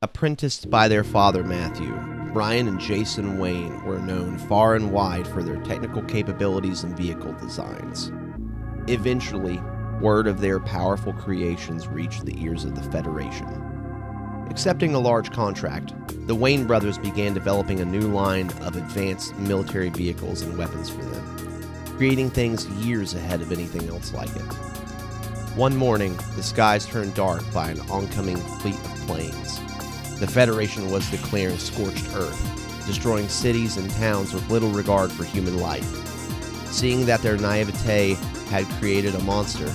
Apprenticed by their father Matthew, Brian and Jason Wayne were known far and wide for their technical capabilities and vehicle designs. Eventually, word of their powerful creations reached the ears of the Federation. Accepting a large contract, the Wayne brothers began developing a new line of advanced military vehicles and weapons for them, creating things years ahead of anything else like it. One morning, the skies turned dark by an oncoming fleet of planes. The Federation was declaring scorched earth, destroying cities and towns with little regard for human life. Seeing that their naivete had created a monster,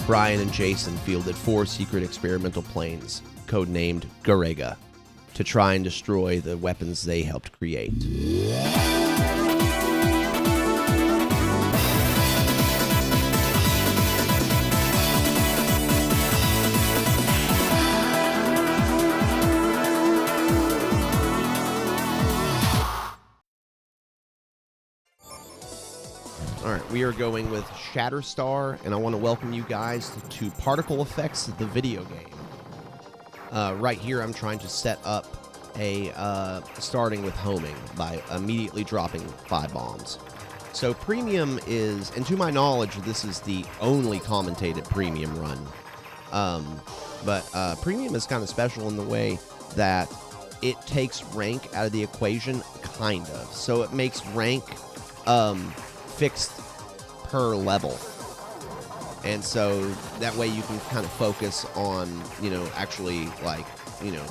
Brian and Jason fielded 4 secret experimental planes, codenamed Garegga, to try and destroy the weapons they helped create. Alright, we are going with Shatter, and I want to welcome you guys to Particle Effects, the video game. Right here, I'm trying to set up a starting with homing by immediately dropping 5 bombs. So premium is, and to my knowledge, this is the only commentated premium run. But premium is kind of special in the way that it takes rank out of the equation, kind of. So it makes rank fixed per level. And so that way you can kind of focus on, actually,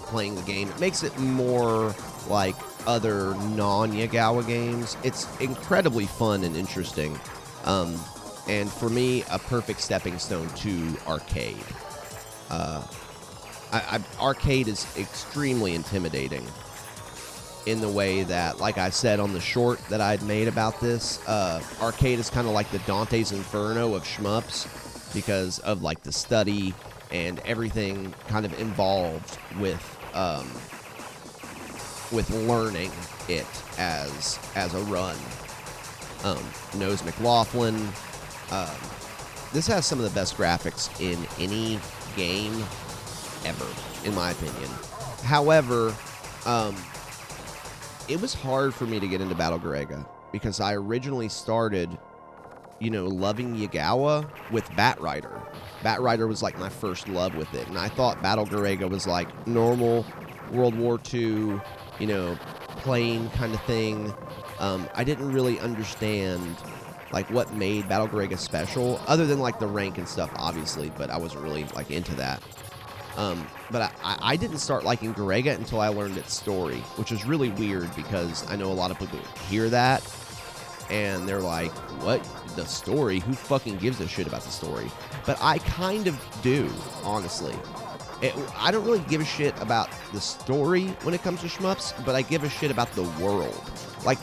playing the game. It makes it more like other non-Yagawa games. It's incredibly fun and interesting. And for me, a perfect stepping stone to arcade. Arcade is extremely intimidating in the way that, like I said on the short that I'd made about this, arcade is kind of like the Dante's Inferno of shmups because of the study and everything kind of involved with learning it as a run. Nose McLaughlin. This has some of the best graphics in any game ever, in my opinion. However, it was hard for me to get into Battle Garegga because I originally started, loving Yagawa with Batrider. Batrider was my first love with it, and I thought Battle Garegga was normal World War II, plain kind of thing. I didn't really understand what made Battle Garegga special, other than the rank and stuff, obviously, but I wasn't really into that. But I didn't start liking Garegga until I learned its story, which is really weird because I know a lot of people hear that and they're like, what? The story? Who fucking gives a shit about the story? But I kind of do, honestly. I don't really give a shit about the story when it comes to shmups, but I give a shit about the world.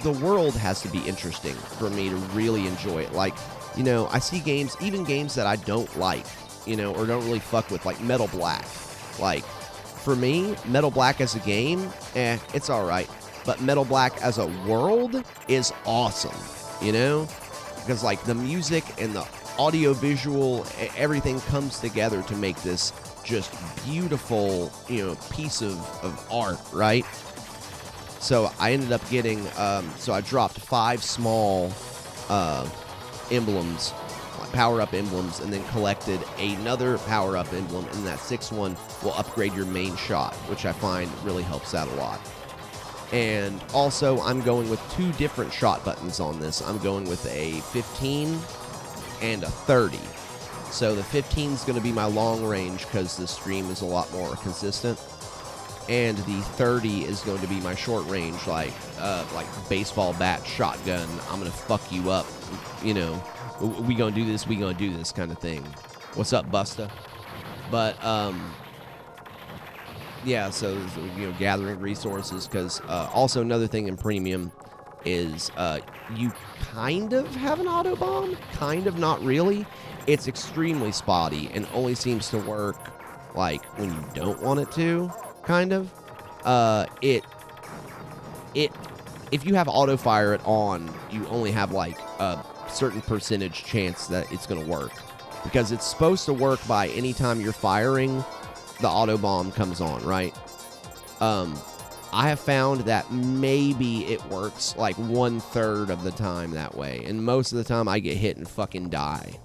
The world has to be interesting for me to really enjoy it. I see games, even games that I don't like, or don't really fuck with, like Metal Black. For me, Metal Black as a game, it's alright. But Metal Black as a world is awesome, Because, the music and the audio-visual, everything comes together to make this just beautiful, piece of art, right? So I ended up getting, so I dropped 5 small emblems, power-up emblems, and then collected another power-up emblem, and that 6th one will upgrade your main shot, which I find really helps out a lot. And also, I'm going with 2 different shot buttons on this. I'm going with a 15 and a 30. So the 15 is going to be my long range because the stream is a lot more consistent. And the 30 is going to be my short range, like baseball bat, shotgun. I'm going to fuck you up, we gonna do this, we gonna do this kind of thing. What's up, Busta? But, yeah, so, gathering resources, because also another thing in premium is you kind of have an auto bomb, kind of, not really. It's extremely spotty and only seems to work when you don't want it to, kind of. If you have auto fire it on, you only have a certain percentage chance that it's going to work, because it's supposed to work by any time you're firing, the auto bomb comes on, right? I have found that maybe it works like 1/3 of the time that way, and most of the time I get hit and fucking die.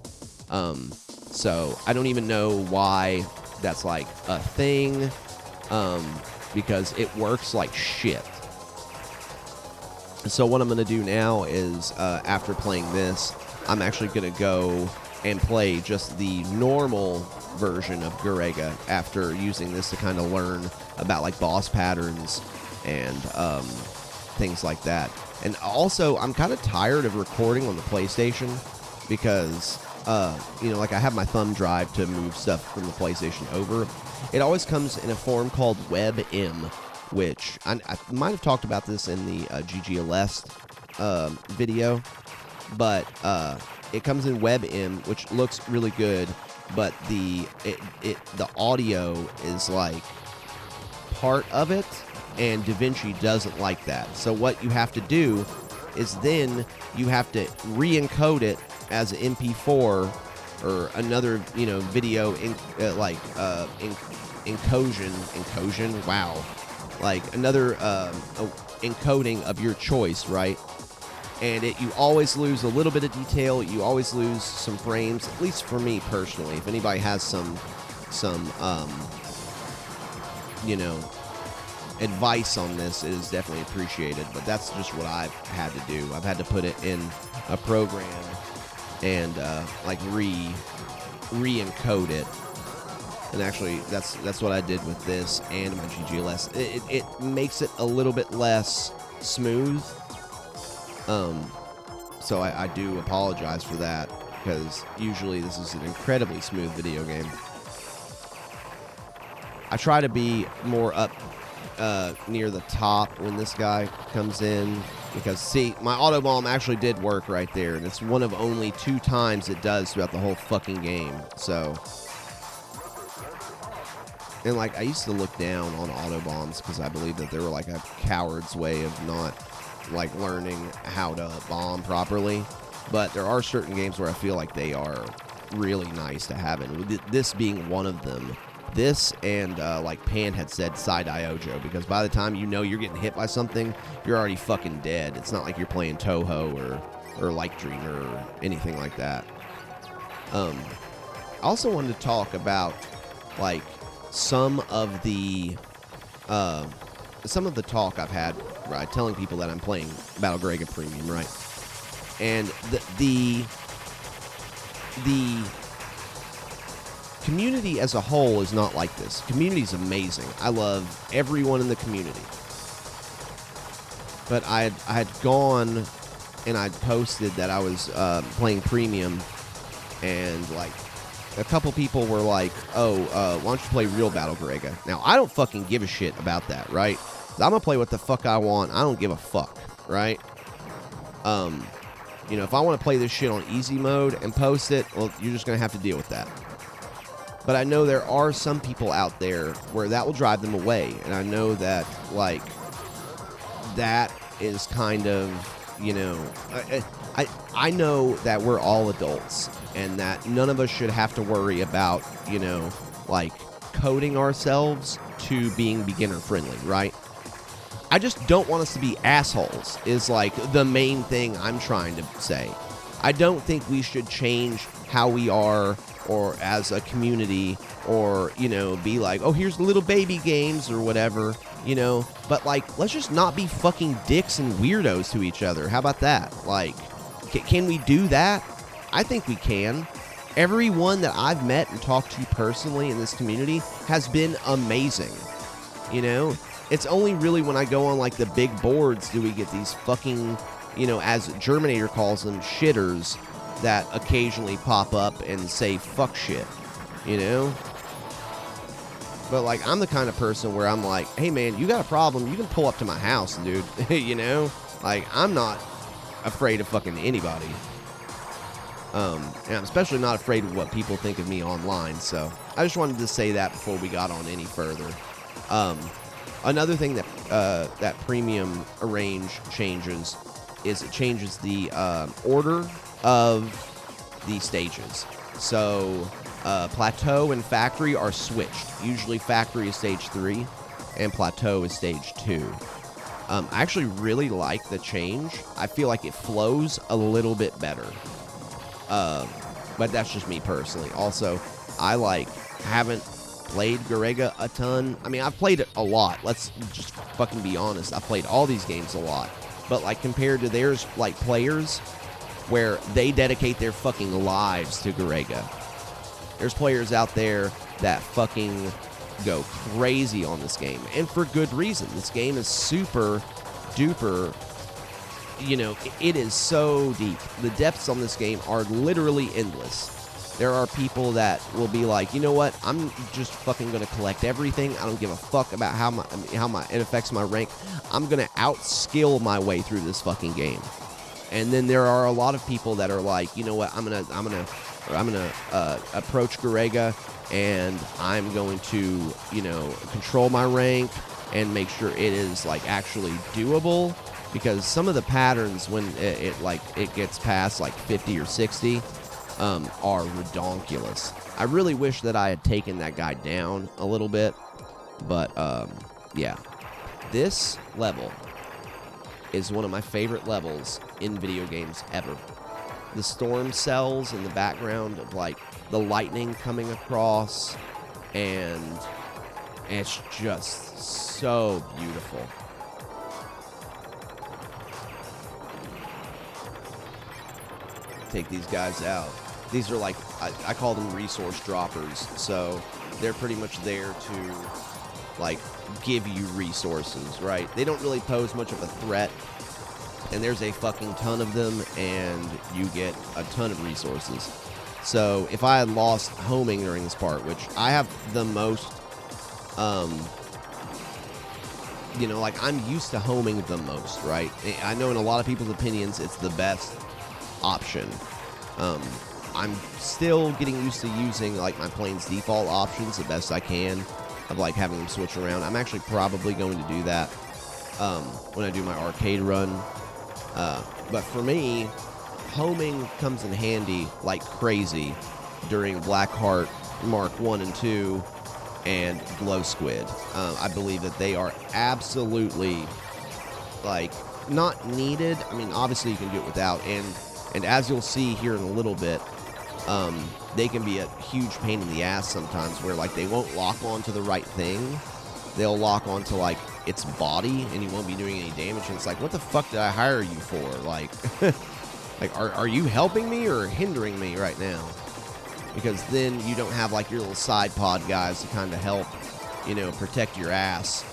So I don't even know why that's like a thing, because it works like shit. So what I'm going to do now is, after playing this, I'm actually going to go and play just the normal version of Garegga after using this to kind of learn about like boss patterns and things like that. And also, I'm kind of tired of recording on the PlayStation because, like I have my thumb drive to move stuff from the PlayStation over. It always comes in a form called WebM, which I might have talked about this in the GGLS video, but it comes in WebM, which looks really good, but the audio is like part of it, and DaVinci doesn't like that. So what you have to do is then you have to re-encode it as an MP4 or another, video encoding. Wow. Like another encoding of your choice, right? And you always lose a little bit of detail. You always lose some frames, at least for me personally. If anybody has some advice on this, it is definitely appreciated. But that's just what I've had to do. I've had to put it in a program and re-encode it. And actually, that's what I did with this and my GGLS. It makes it a little bit less smooth. So I do apologize for that, because usually this is an incredibly smooth video game. I try to be more up near the top when this guy comes in, because, see, my auto bomb actually did work right there, and it's one of only 2 times it does throughout the whole fucking game. So, and like, I used to look down on auto bombs because I believed that they were like a coward's way of not like learning how to bomb properly. But there are certain games where I feel like they are really nice to have, and this being one of them. This and like Pan had said, Side-Eye Ojo, because by the time you're getting hit by something, you're already fucking dead. It's not like you're playing Toho or Light Dreamer or anything like that. I also wanted to talk about like some of the talk I've had, right, telling people that I'm playing Battle Garegga Premium, right? And the community as a whole is not like this. Community is amazing. I love everyone in the community. But I had gone and I'd posted that I was playing Premium, and like a couple people were like, why don't you play real Battle Garegga? Now, I don't fucking give a shit about that, right? I'm gonna play what the fuck I want. I don't give a fuck, right? If I want to play this shit on easy mode and post it, well, you're just gonna have to deal with that. But I know there are some people out there where that will drive them away, and I know that, like, that is kind of, I know that we're all adults, and that none of us should have to worry about, like, coding ourselves to being beginner friendly, right? I just don't want us to be assholes, is like the main thing I'm trying to say. I don't think we should change how we are, or as a community, or, be like, oh, here's little baby games or whatever, but like, let's just not be fucking dicks and weirdos to each other. How about that? Like, can we do that? I think we can. Everyone that I've met and talked to personally in this community has been amazing. It's only really when I go on like the big boards do we get these fucking, as Germinator calls them, shitters that occasionally pop up and say fuck shit, But like, I'm the kind of person where I'm like, hey man, you got a problem, you can pull up to my house, dude. Like, I'm not afraid of fucking anybody. And I'm especially not afraid of what people think of me online. So I just wanted to say that before we got on any further. Another thing that that Premium Arrange changes is it changes the order of the stages. So Plateau and Factory are switched. Usually Factory is stage 3, and plateau is stage 2. I actually really like the change. I feel like it flows a little bit better. But that's just me personally. Also, I haven't played Garegga a ton. I mean, I've played it a lot. Let's just fucking be honest. I've played all these games a lot. But like compared to theirs, like players where they dedicate their fucking lives to Garegga. There's players out there that fucking go crazy on this game, and for good reason. This game is super duper, you know, it is so deep. The depths on this game are literally endless. There are people that will be like, you know what, I'm just fucking gonna collect everything. I don't give a fuck about how it affects my rank. I'm gonna outskill my way through this fucking game. And then there are a lot of people that are like, you know what, I'm gonna approach Garegga, and I'm going to, you know, control my rank and make sure it is like actually doable, because some of the patterns when it gets past like 50 or 60 are redonkulous. I really wish that I had taken that guy down a little bit, but yeah, this level is one of my favorite levels in video games ever. The storm cells in the background of like the lightning coming across, and it's just so beautiful. Take these guys out. These are like, I call them resource droppers, so they're pretty much there to like give you resources, right? They don't really pose much of a threat, and there's a fucking ton of them, and you get a ton of resources. So if I had lost homing during this part, which I have the most, you know, like I'm used to homing the most, right? I know in a lot of people's opinions it's the best option. I'm still getting used to using like my plane's default options the best I can, of like having them switch around. I'm actually probably going to do that when I do my arcade run. But for me, homing comes in handy like crazy during Blackheart Mark 1 and 2 and Glow Squid. I believe that they are absolutely like not needed. I mean, obviously you can do it without, and as you'll see here in a little bit, they can be a huge pain in the ass sometimes, where like they won't lock onto the right thing. They'll lock onto like its body, and you won't be doing any damage. And it's like, what the fuck did I hire you for? Like, like are you helping me or hindering me right now? Because then you don't have like your little side pod guys to kind of help, you know, protect your ass.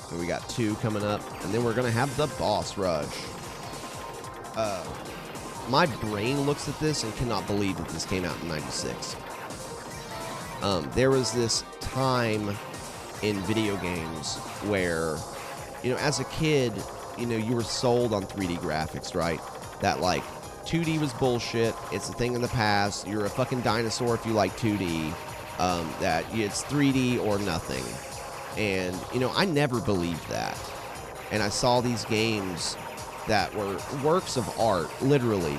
And we got 2 coming up, and then we're gonna have the boss rush. My brain looks at this and cannot believe that this came out in '96. There was this time in video games where, you know, as a kid, you know, you were sold on 3D graphics, right? That like 2D was bullshit. It's a thing in the past. You're a fucking dinosaur if you like 2D. That it's 3D or nothing. And, you know, I never believed that. And I saw these games that were works of art, literally,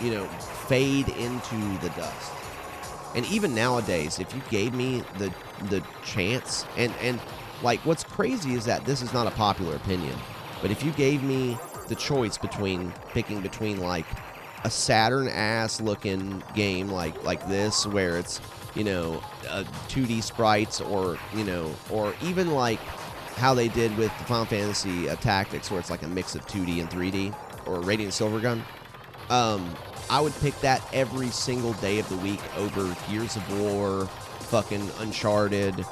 you know, fade into the dust. And even nowadays, if you gave me the chance, and like what's crazy is that this is not a popular opinion, but if you gave me the choice picking between like a Saturn-ass looking game like this, where it's, you know, 2D sprites, or, you know, or even like how they did with the Final Fantasy Tactics, where it's like a mix of 2D and 3D, or Radiant Silvergun, I would pick that every single day of the week over Gears of War, fucking Uncharted,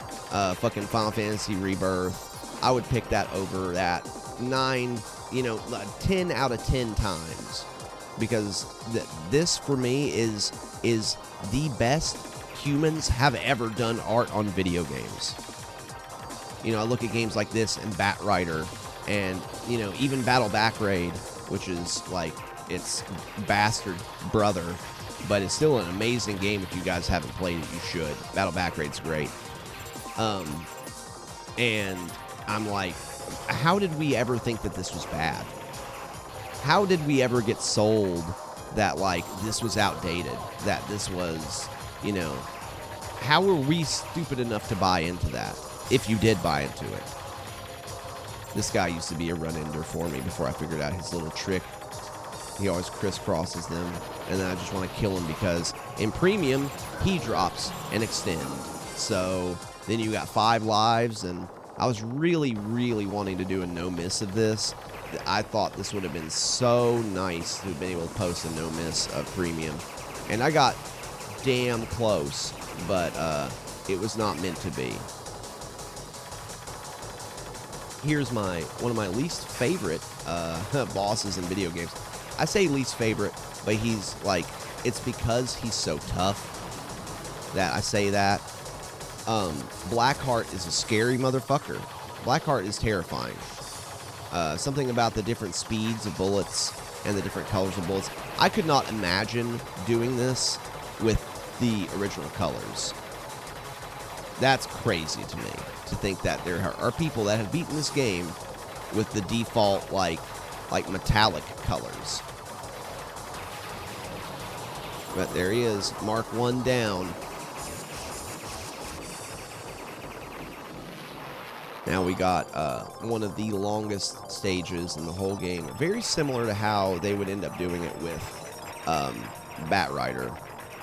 fucking Final Fantasy Rebirth. I would pick that over that 10 out of 10 times, because this for me is the best humans have ever done art on video games. You know, I look at games like this and Batrider, and, you know, even Battle Back Raid, which is like its bastard brother, but it's still an amazing game. If you guys haven't played it, you should. Battle Back Raid's great. And I'm like, how did we ever think that this was bad? How did we ever get sold that, like, this was outdated, that this was, you know, how were we stupid enough to buy into that, if you did buy into it? This guy used to be a run-ender for me before I figured out his little trick. He always crisscrosses them, and then I just want to kill him because in Premium, he drops and extend. So then you got 5 lives, and I was really, really wanting to do a no-miss of this. I thought this would have been so nice to have been able to post a no-miss of Premium. And I got damn close, but it was not meant to be. Here's one of my least favorite bosses in video games. I say least favorite, but he's like, it's because he's so tough that I say that. Blackheart is a scary motherfucker. Blackheart is terrifying. Something about the different speeds of bullets and the different colors of bullets. I could not imagine doing this with the original colors. That's crazy to me, to think that there are people that have beaten this game with the default, like metallic colors. But there he is, Mark 1 down. Now we got one of the longest stages in the whole game. Very similar to how they would end up doing it with Batrider,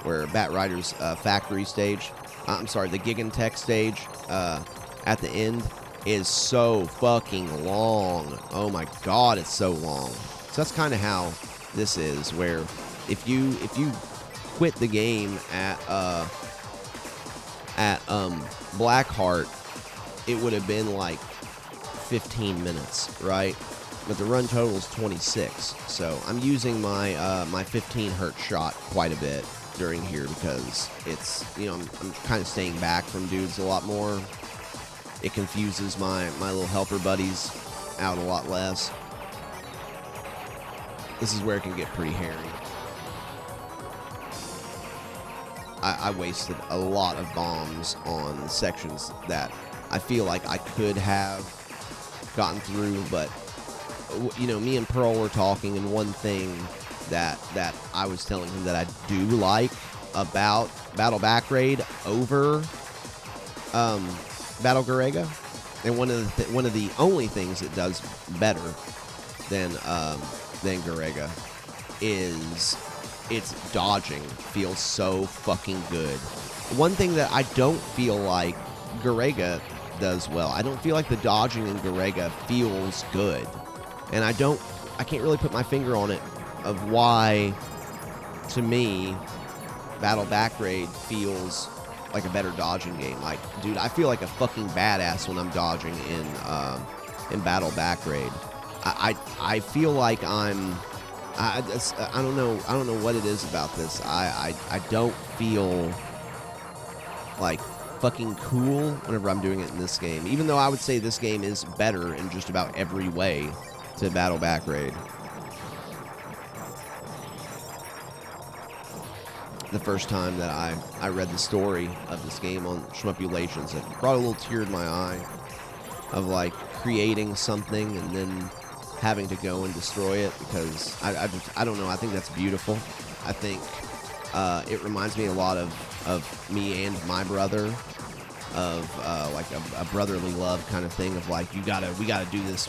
where Batrider's factory stage, I'm sorry, the Gigantech stage at the end is so fucking long. Oh my god, it's so long. So that's kind of how this is, where if you quit the game at Blackheart, it would have been like 15 minutes, right? But the run total is 26. So I'm using my my 15 hertz shot quite a bit during here because it's, you know, I'm kind of staying back from dudes a lot more. It confuses my little helper buddies out a lot less. This is where it can get pretty hairy. I wasted a lot of bombs on sections that I feel like I could have gotten through, but, you know, me and Pearl were talking, and one thing that I was telling him that I do like about Battle Backraid over Battle Garegga, and one of the only things it does better than Garegga is its dodging feels so fucking good. One thing that I don't feel like Garegga does well, I don't feel like the dodging in Garegga feels good, and I can't really put my finger on it of why, to me, Battle Backraid feels like a better dodging game. Like, dude, I feel like a fucking badass when I'm dodging in Battle Backraid. I feel like I don't know what it is about this. I don't feel like fucking cool whenever I'm doing it in this game, even though I would say this game is better in just about every way to Battle Backraid. The first time that I read the story of this game on Shmuppulations, it brought a little tear to my eye of, like, creating something and then having to go and destroy it, because I don't know, I think that's beautiful. I think it reminds me a lot of me and my brother, of like a brotherly love kind of thing, of like, we gotta do this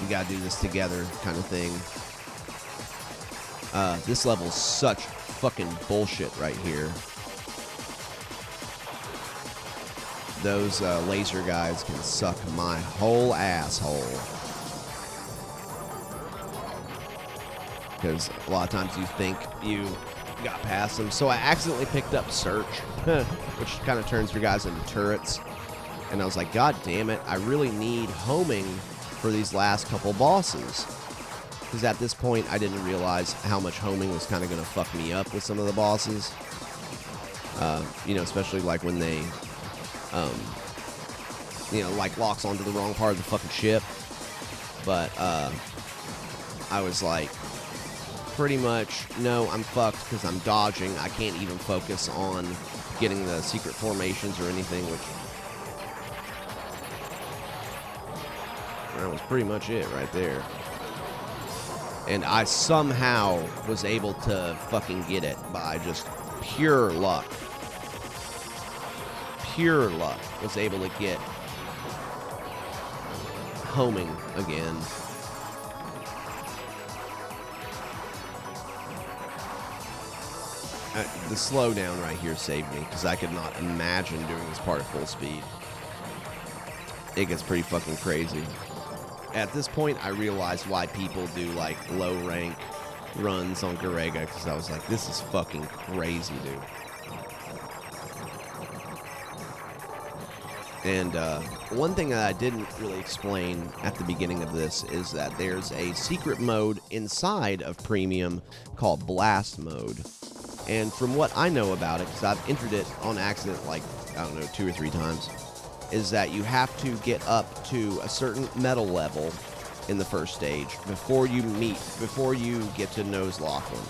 together kind of thing. This level's such fucking bullshit right here. Those laser guys can suck my whole asshole. Because a lot of times you think you got past them. So I accidentally picked up Search, which kind of turns your guys into turrets. And I was like, God damn it, I really need homing for these last couple bosses. Because at this point, I didn't realize how much homing was kind of going to fuck me up with some of the bosses. You know, especially like when they, you know, like locks onto the wrong part of the fucking ship. But I was like, pretty much, no, I'm fucked because I'm dodging. I can't even focus on getting the secret formations or anything, which... that was pretty much it right there. And I somehow was able to fucking get it by just pure luck. Pure luck. Was able to get homing again. The slowdown right here saved me, because I could not imagine doing this part at full speed. It gets pretty fucking crazy. At this point, I realized why people do, like, low-rank runs on Garegga, because I was like, this is fucking crazy, dude. And one thing that I didn't really explain at the beginning of this is that there's a secret mode inside of Premium called Blast Mode. And from what I know about it, because I've entered it on accident like, I don't know, 2 or 3 times, is that you have to get up to a certain metal level in the first stage before you get to Nose Laughlin.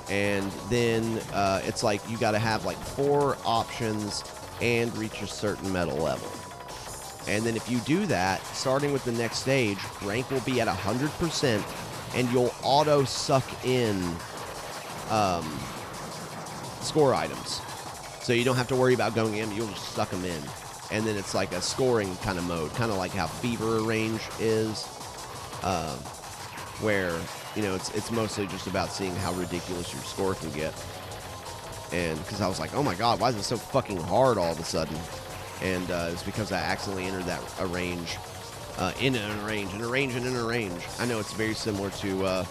And then it's like you got to have like 4 options and reach a certain metal level. And then if you do that, starting with the next stage, rank will be at 100%, and you'll auto suck in score items. So you don't have to worry about going in, you'll just suck them in. And then it's like a scoring kind of mode, kind of like how Fever Range is, where, you know, it's mostly just about seeing how ridiculous your score can get. And because I was like, oh my god, why is it so fucking hard all of a sudden? And it's because I accidentally entered that range, in a range. I know it's very similar to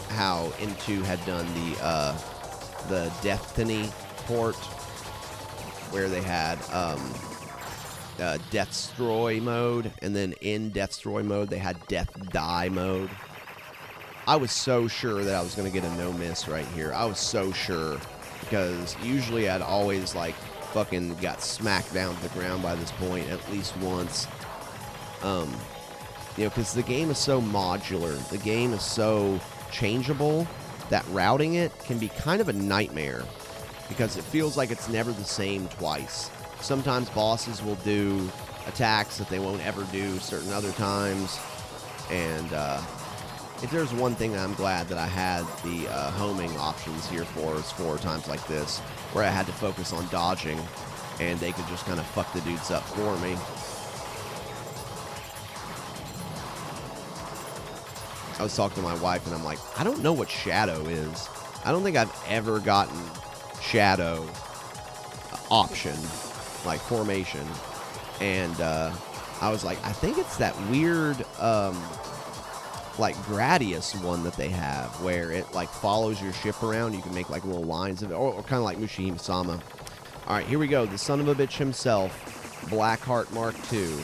how N2 had done the Destiny port, where they had Deathstroy mode, and then in Deathstroy mode they had Death Die mode. I was so sure that I was going to get a no miss right here. I was so sure, because usually I'd always like fucking got smacked down to the ground by this point at least once. You know, because the game is so modular, the game is so changeable, that routing it can be kind of a nightmare, because it feels like it's never the same twice. Sometimes bosses will do attacks that they won't ever do certain other times, and if there's one thing that I'm glad that I had the homing options here for, is for times like this, where I had to focus on dodging, and they could just kind of fuck the dudes up for me. I was talking to my wife, and I'm like, I don't know what Shadow is. I don't think I've ever gotten Shadow option, like formation. And I was like, I think it's that weird, like Gradius one that they have, where it like follows your ship around. You can make like little lines of it, or kind of like Mushihime-sama. All right, here we go. The son of a bitch himself, Blackheart Mark II.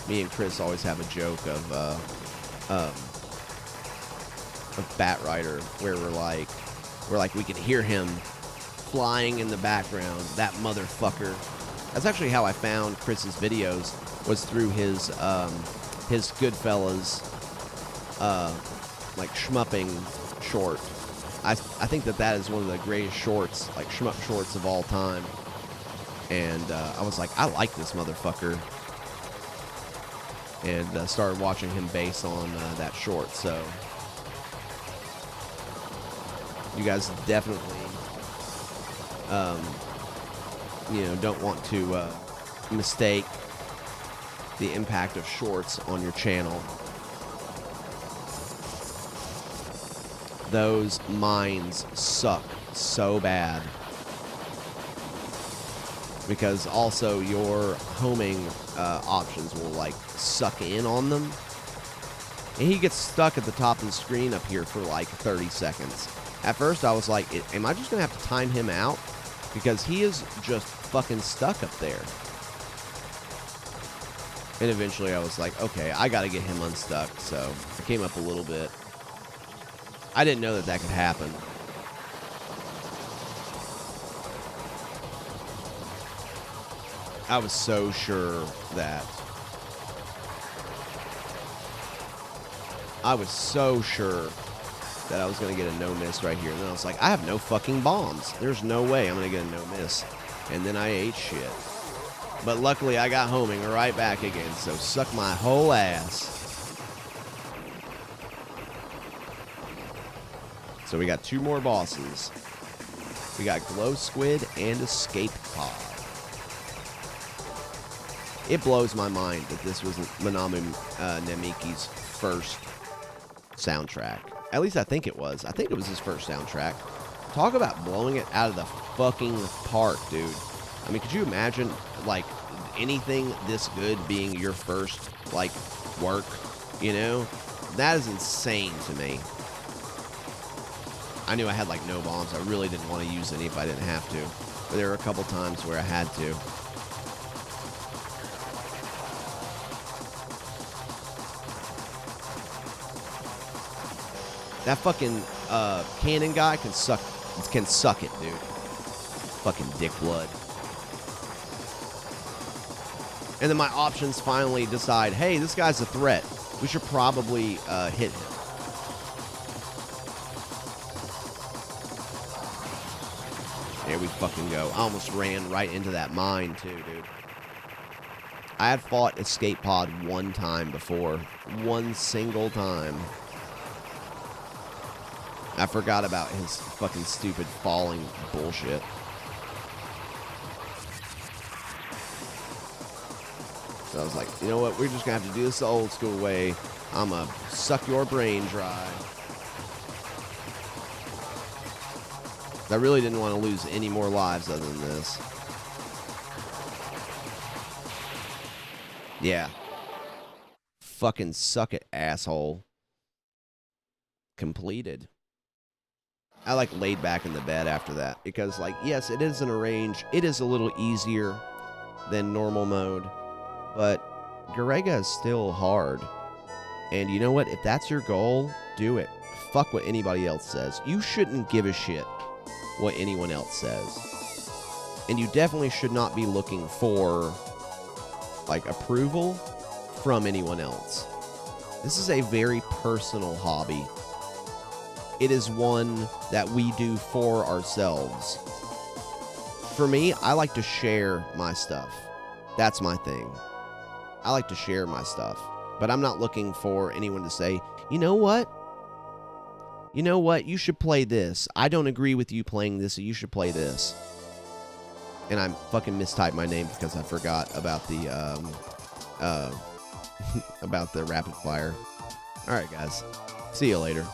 Me and Chris always have a joke of Bat Rider, where we can hear him flying in the background. That motherfucker. That's actually how I found Chris's videos, was through his Goodfellas like shmupping short. I think that is one of the greatest shorts, like shmup shorts of all time. And I was like, I like this motherfucker, and started watching him base on that short. So you guys definitely, you know, don't want to mistake the impact of shorts on your channel. Those mines suck so bad, because also your homing options will like suck in on them, and he gets stuck at the top of the screen up here for like 30 seconds. At first I was like, am I just gonna have to time him out, because he is just fucking stuck up there. And eventually I was like, okay, I gotta get him unstuck. So I came up a little bit. I didn't know that could happen. I was so sure that I was going to get a no-miss right here. And then I was like, I have no fucking bombs. There's no way I'm going to get a no-miss. And then I ate shit. But luckily, I got homing right back again. So suck my whole ass. So we got 2 more bosses. We got Glow Squid and Escape Pod. It blows my mind that this was Manabu Namiki's first soundtrack. At least I think it was. I think it was his first soundtrack. Talk about blowing it out of the fucking park, dude. I mean, could you imagine, like, anything this good being your first, like, work, you know? That is insane to me. I knew I had, like, no bombs. I really didn't want to use any if I didn't have to. But there were a couple times where I had to. That fucking cannon guy can suck it, dude. Fucking dick blood. And then my options finally decide, hey, this guy's a threat. We should probably hit him. There we fucking go. I almost ran right into that mine, too, dude. I had fought Escape Pod 1 time before. 1 single time. I forgot about his fucking stupid falling bullshit. So I was like, you know what? We're just going to have to do this the old school way. I'm going to suck your brain dry. I really didn't want to lose any more lives other than this. Yeah. Fucking suck it, asshole. Completed. I, like, laid back in the bed after that. Because, like, yes, it is in a range. It is a little easier than normal mode. But Garegga is still hard. And you know what? If that's your goal, do it. Fuck what anybody else says. You shouldn't give a shit what anyone else says. And you definitely should not be looking for, like, approval from anyone else. This is a very personal hobby. It is one that we do for ourselves. For me, I like to share my stuff. That's my thing. I like to share my stuff. But I'm not looking for anyone to say, you know what? You know what? You should play this. I don't agree with you playing this, so you should play this. And I fucking mistyped my name because I forgot about the, about the rapid fire. Alright, guys. See you later.